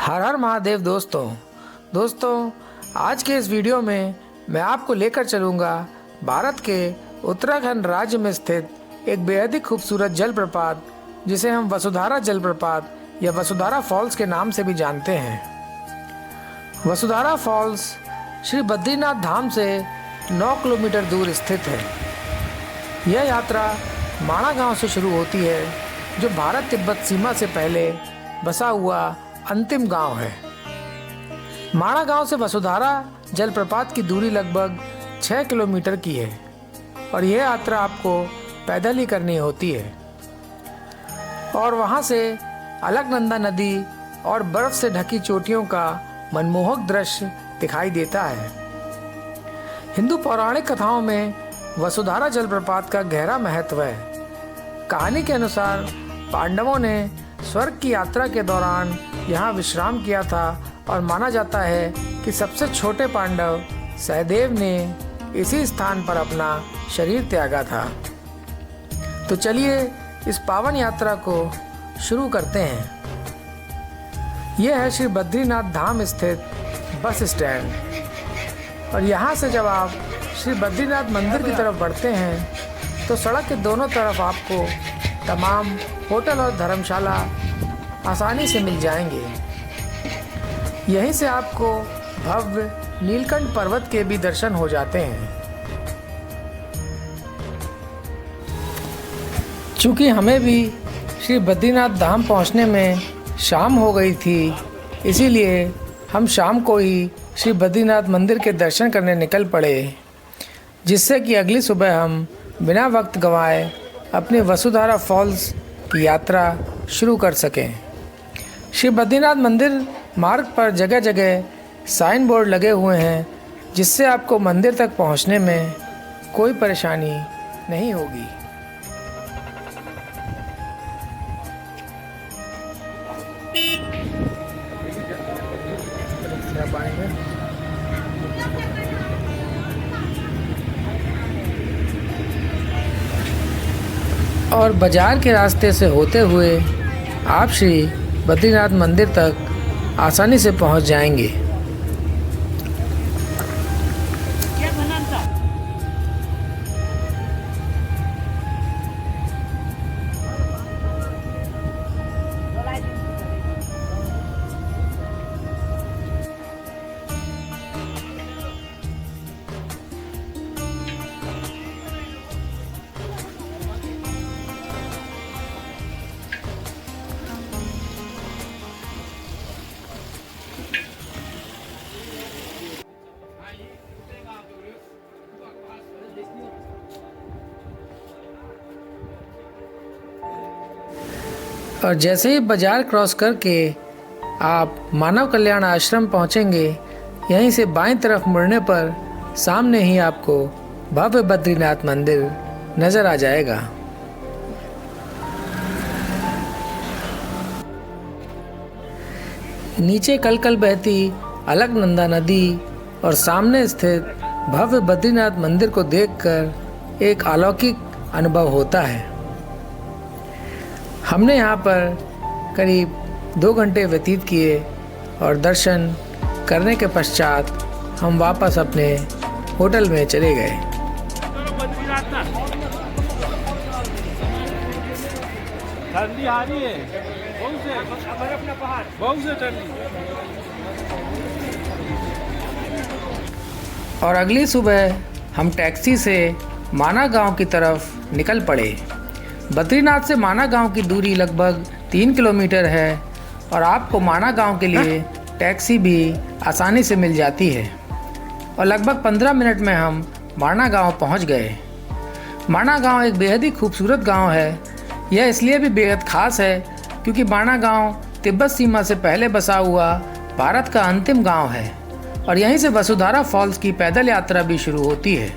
हर हर महादेव दोस्तों आज के इस वीडियो में मैं आपको लेकर चलूँगा भारत के उत्तराखंड राज्य में स्थित एक बेहद ही खूबसूरत जलप्रपात जिसे हम वसुधारा जलप्रपात या वसुधारा फॉल्स के नाम से भी जानते हैं। वसुधारा फॉल्स श्री बद्रीनाथ धाम से 9 किलोमीटर दूर स्थित है। यह यात्रा माणा गांव से शुरू होती है जो भारत तिब्बत सीमा से पहले बसा हुआ अंतिम गांव है। माणा गांव से वसुधारा जलप्रपात की दूरी लगभग 6 किलोमीटर की है और यह यात्रा आपको पैदल ही करनी होती है। और वहां से अलकनंदा नदी और बर्फ से ढकी चोटियों का मनमोहक दृश्य दिखाई देता है। हिंदू पौराणिक कथाओं में वसुधारा जलप्रपात का गहरा महत्व है। कहानी के अनुसार पांडवों ने स्वर्ग की यात्रा के दौरान यहाँ विश्राम किया था और माना जाता है कि सबसे छोटे पांडव सहदेव ने इसी स्थान पर अपना शरीर त्यागा था। तो चलिए इस पावन यात्रा को शुरू करते हैं। यह है श्री बद्रीनाथ धाम स्थित बस स्टैंड और यहाँ से जब आप श्री बद्रीनाथ मंदिर की तरफ बढ़ते हैं तो सड़क के दोनों तरफ आपको तमाम होटल और धर्मशाला आसानी से मिल जाएंगे। यहीं से आपको भव्य नीलकंठ पर्वत के भी दर्शन हो जाते हैं। चूँकि हमें भी श्री बद्रीनाथ धाम पहुंचने में शाम हो गई थी, इसीलिए हम शाम को ही श्री बद्रीनाथ मंदिर के दर्शन करने निकल पड़े, जिससे कि अगली सुबह हम बिना वक्त गंवाए अपने वसुधारा फॉल्स की यात्रा शुरू कर सकें। श्री बद्रीनाथ मंदिर मार्ग पर जगह जगह साइन बोर्ड लगे हुए हैं, जिससे आपको मंदिर तक पहुंचने में कोई परेशानी नहीं होगी। और बाजार के रास्ते से होते हुए आप श्री बद्रीनाथ मंदिर तक आसानी से पहुंच जाएंगे। और जैसे ही बाजार क्रॉस करके आप मानव कल्याण आश्रम पहुंचेंगे, यहीं से बाईं तरफ मुड़ने पर सामने ही आपको भव्य बद्रीनाथ मंदिर नजर आ जाएगा। नीचे कलकल बहती अलकनंदा नदी और सामने स्थित भव्य बद्रीनाथ मंदिर को देखकर एक अलौकिक अनुभव होता है। हमने यहाँ पर करीब 2 घंटे व्यतीत किए और दर्शन करने के पश्चात हम वापस अपने होटल में चले गए। ठंडी आ रही है बहुत से ठंडी। और अगली सुबह हम टैक्सी से माना गांव की तरफ निकल पड़े। बद्रीनाथ से माना गांव की दूरी लगभग 3 किलोमीटर है और आपको माना गांव के लिए टैक्सी भी आसानी से मिल जाती है और लगभग 15 मिनट में हम माना गांव पहुंच गए। माना गांव एक बेहद ही खूबसूरत गांव है। यह इसलिए भी बेहद ख़ास है क्योंकि माना गांव तिब्बत सीमा से पहले बसा हुआ भारत का अंतिम गांव है और यहीं से वसुधारा फॉल्स की पैदल यात्रा भी शुरू होती है।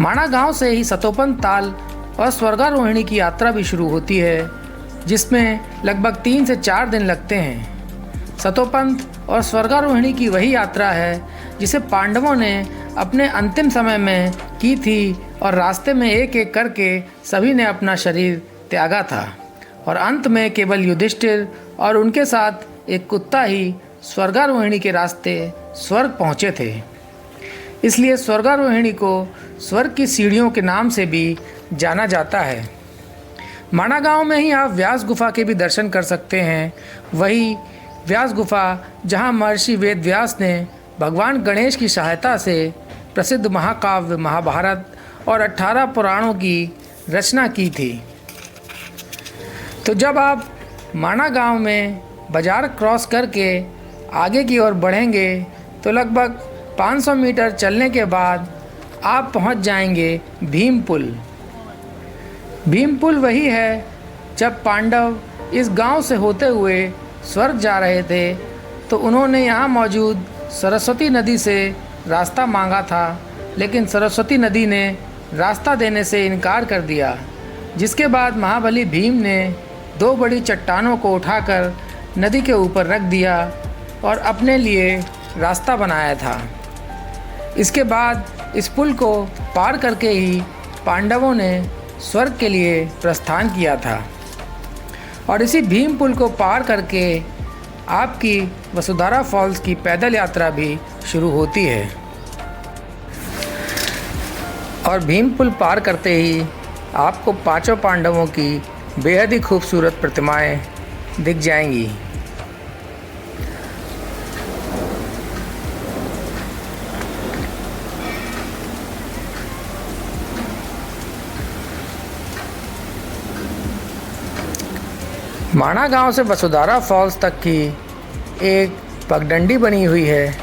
माना गांव से ही सतोपंथ ताल और स्वर्गारोहिणी की यात्रा भी शुरू होती है, जिसमें लगभग 3 से 4 दिन लगते हैं। सतोपंथ और स्वर्गारोहिणी की वही यात्रा है जिसे पांडवों ने अपने अंतिम समय में की थी और रास्ते में एक एक करके सभी ने अपना शरीर त्यागा था और अंत में केवल युधिष्ठिर और उनके साथ एक कुत्ता ही स्वर्गारोहिणी के रास्ते स्वर्ग पहुँचे थे। इसलिए स्वर्गारोहिणी को स्वर्ग की सीढ़ियों के नाम से भी जाना जाता है। माणा गांव में ही आप व्यास गुफा के भी दर्शन कर सकते हैं। वही व्यास गुफा जहां महर्षि वेद व्यास ने भगवान गणेश की सहायता से प्रसिद्ध महाकाव्य महाभारत और 18 पुराणों की रचना की थी। तो जब आप माणा गांव में बाज़ार क्रॉस करके आगे की ओर बढ़ेंगे तो लगभग 500 मीटर चलने के बाद आप पहुंच जाएंगे भीम पुल। भीम पुल वही है जब पांडव इस गांव से होते हुए स्वर्ग जा रहे थे तो उन्होंने यहाँ मौजूद सरस्वती नदी से रास्ता मांगा था, लेकिन सरस्वती नदी ने रास्ता देने से इनकार कर दिया, जिसके बाद महाबली भीम ने 2 बड़ी चट्टानों को उठाकर नदी के ऊपर रख दिया और अपने लिए रास्ता बनाया था। इसके बाद इस पुल को पार करके ही पांडवों ने स्वर्ग के लिए प्रस्थान किया था और इसी भीम पुल को पार करके आपकी वसुधारा फॉल्स की पैदल यात्रा भी शुरू होती है। और भीम पुल पार करते ही आपको 5 पांडवों की बेहद ही खूबसूरत प्रतिमाएं दिख जाएंगी। माणा गांव से वसुधारा फॉल्स तक की एक पगडंडी बनी हुई है,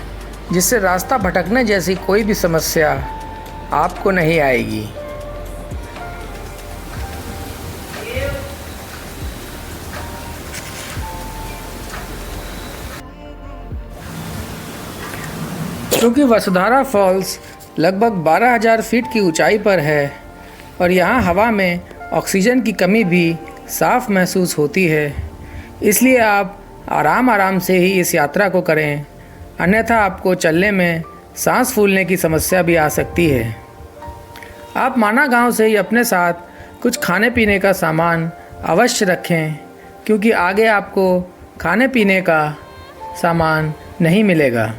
जिससे रास्ता भटकने जैसी कोई भी समस्या आपको नहीं आएगी। क्योंकि वसुधारा फॉल्स लगभग 12,000 फीट की ऊंचाई पर है और यहाँ हवा में ऑक्सीजन की कमी भी साफ महसूस होती है, इसलिए आप आराम से ही इस यात्रा को करें, अन्यथा आपको चलने में सांस फूलने की समस्या भी आ सकती है। आप माणा गांव से ही अपने साथ कुछ खाने पीने का सामान अवश्य रखें, क्योंकि आगे आपको खाने पीने का सामान नहीं मिलेगा।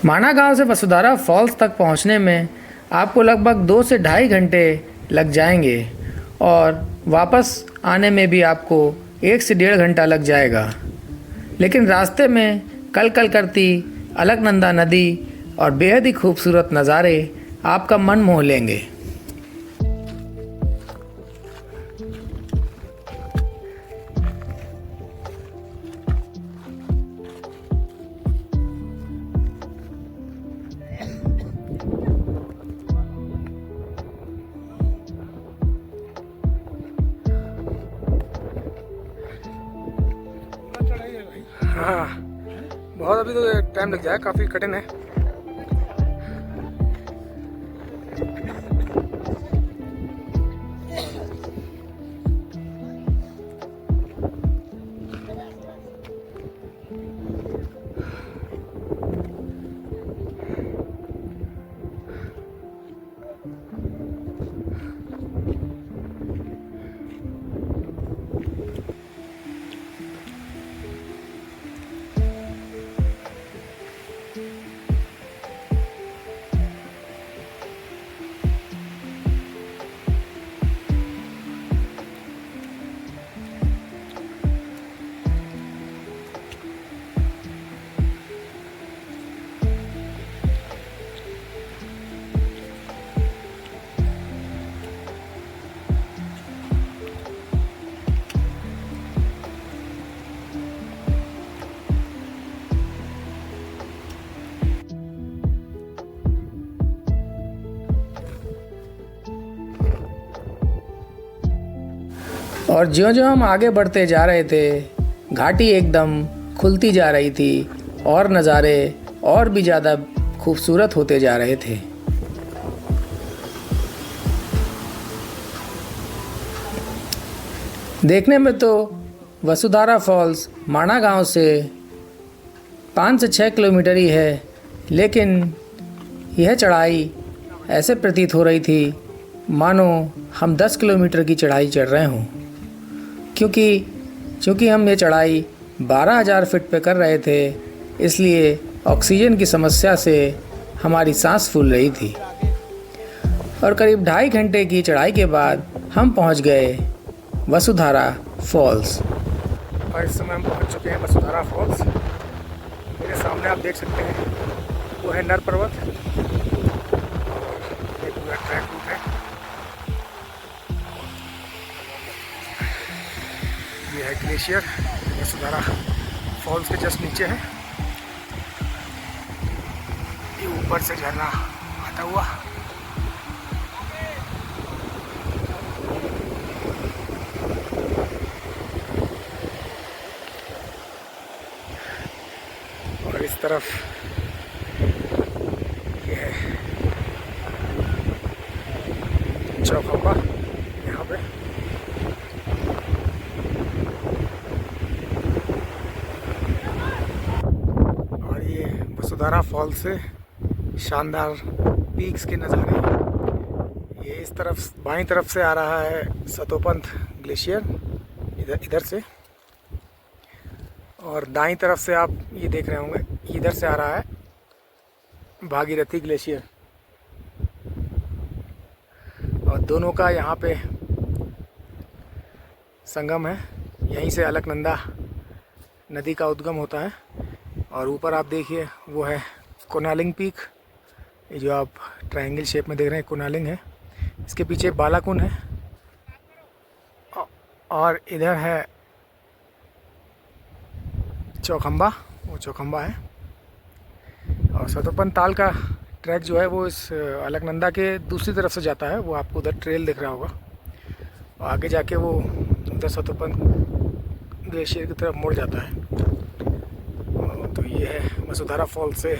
माणा गांव से वसुधारा फॉल्स तक पहुंचने में आपको लगभग 2 से 2.5 घंटे लग जाएंगे और वापस आने में भी आपको 1 से 1.5 घंटा लग जाएगा। लेकिन रास्ते में कल कल करती अलकनंदा नदी और बेहद ही खूबसूरत नज़ारे आपका मन मोह लेंगे। हाँ, बहुत अभी तो टाइम लग जाएगा, काफ़ी कठिन है। और ज्यों-ज्यों हम आगे बढ़ते जा रहे थे, घाटी एकदम खुलती जा रही थी और नज़ारे और भी ज़्यादा खूबसूरत होते जा रहे थे। देखने में तो वसुधारा फॉल्स माणा गांव से 5 से 6 किलोमीटर ही है, लेकिन यह चढ़ाई ऐसे प्रतीत हो रही थी मानो हम 10 किलोमीटर की चढ़ाई चढ़ रहे हों, क्योंकि हम ये चढ़ाई 12,000 फीट पे कर रहे थे, इसलिए ऑक्सीजन की समस्या से हमारी सांस फूल रही थी। और करीब 2.5 घंटे की चढ़ाई के बाद हम पहुंच गए वसुधारा फॉल्स। और इस समय हम पहुंच चुके हैं वसुधारा फॉल्स। मेरे सामने आप देख सकते हैं वो है नर पर्वत। ये पूरा ट्रैक रूट है। ये है ग्लेशियर वसुधारा फॉल्स के जस्ट नीचे है। ये ऊपर से झरना आता हुआ और इस तरफ ये है चौखंबा। यहाँ पे और ये वसुधारा फॉल से शानदार पीक्स के नज़ारे। ये इस तरफ बाईं तरफ से आ रहा है सतोपंथ ग्लेशियर इधर से, और दाईं तरफ से आप ये देख रहे होंगे इधर से आ रहा है भागीरथी ग्लेशियर। और दोनों का यहाँ पे संगम है। यहीं से अलकनंदा नदी का उद्गम होता है। और ऊपर आप देखिए वो है कोनालिंग पीक। ये जो आप ट्रायंगल शेप में देख रहे हैं कोनालिंग है। इसके पीछे बालाकुन है और इधर है चौखंबा, वो चौखंबा है। और सतोपंथ ताल का ट्रैक जो है वो इस अलकनंदा के दूसरी तरफ से जाता है। वो आपको उधर ट्रेल दिख रहा होगा और आगे जाके वो उधर सतोपंथ ग्लेशियर की तरफ मुड़ जाता है। तो ये है वसुधारा फॉल्स से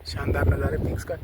शानदार नज़ारे पीक्स का।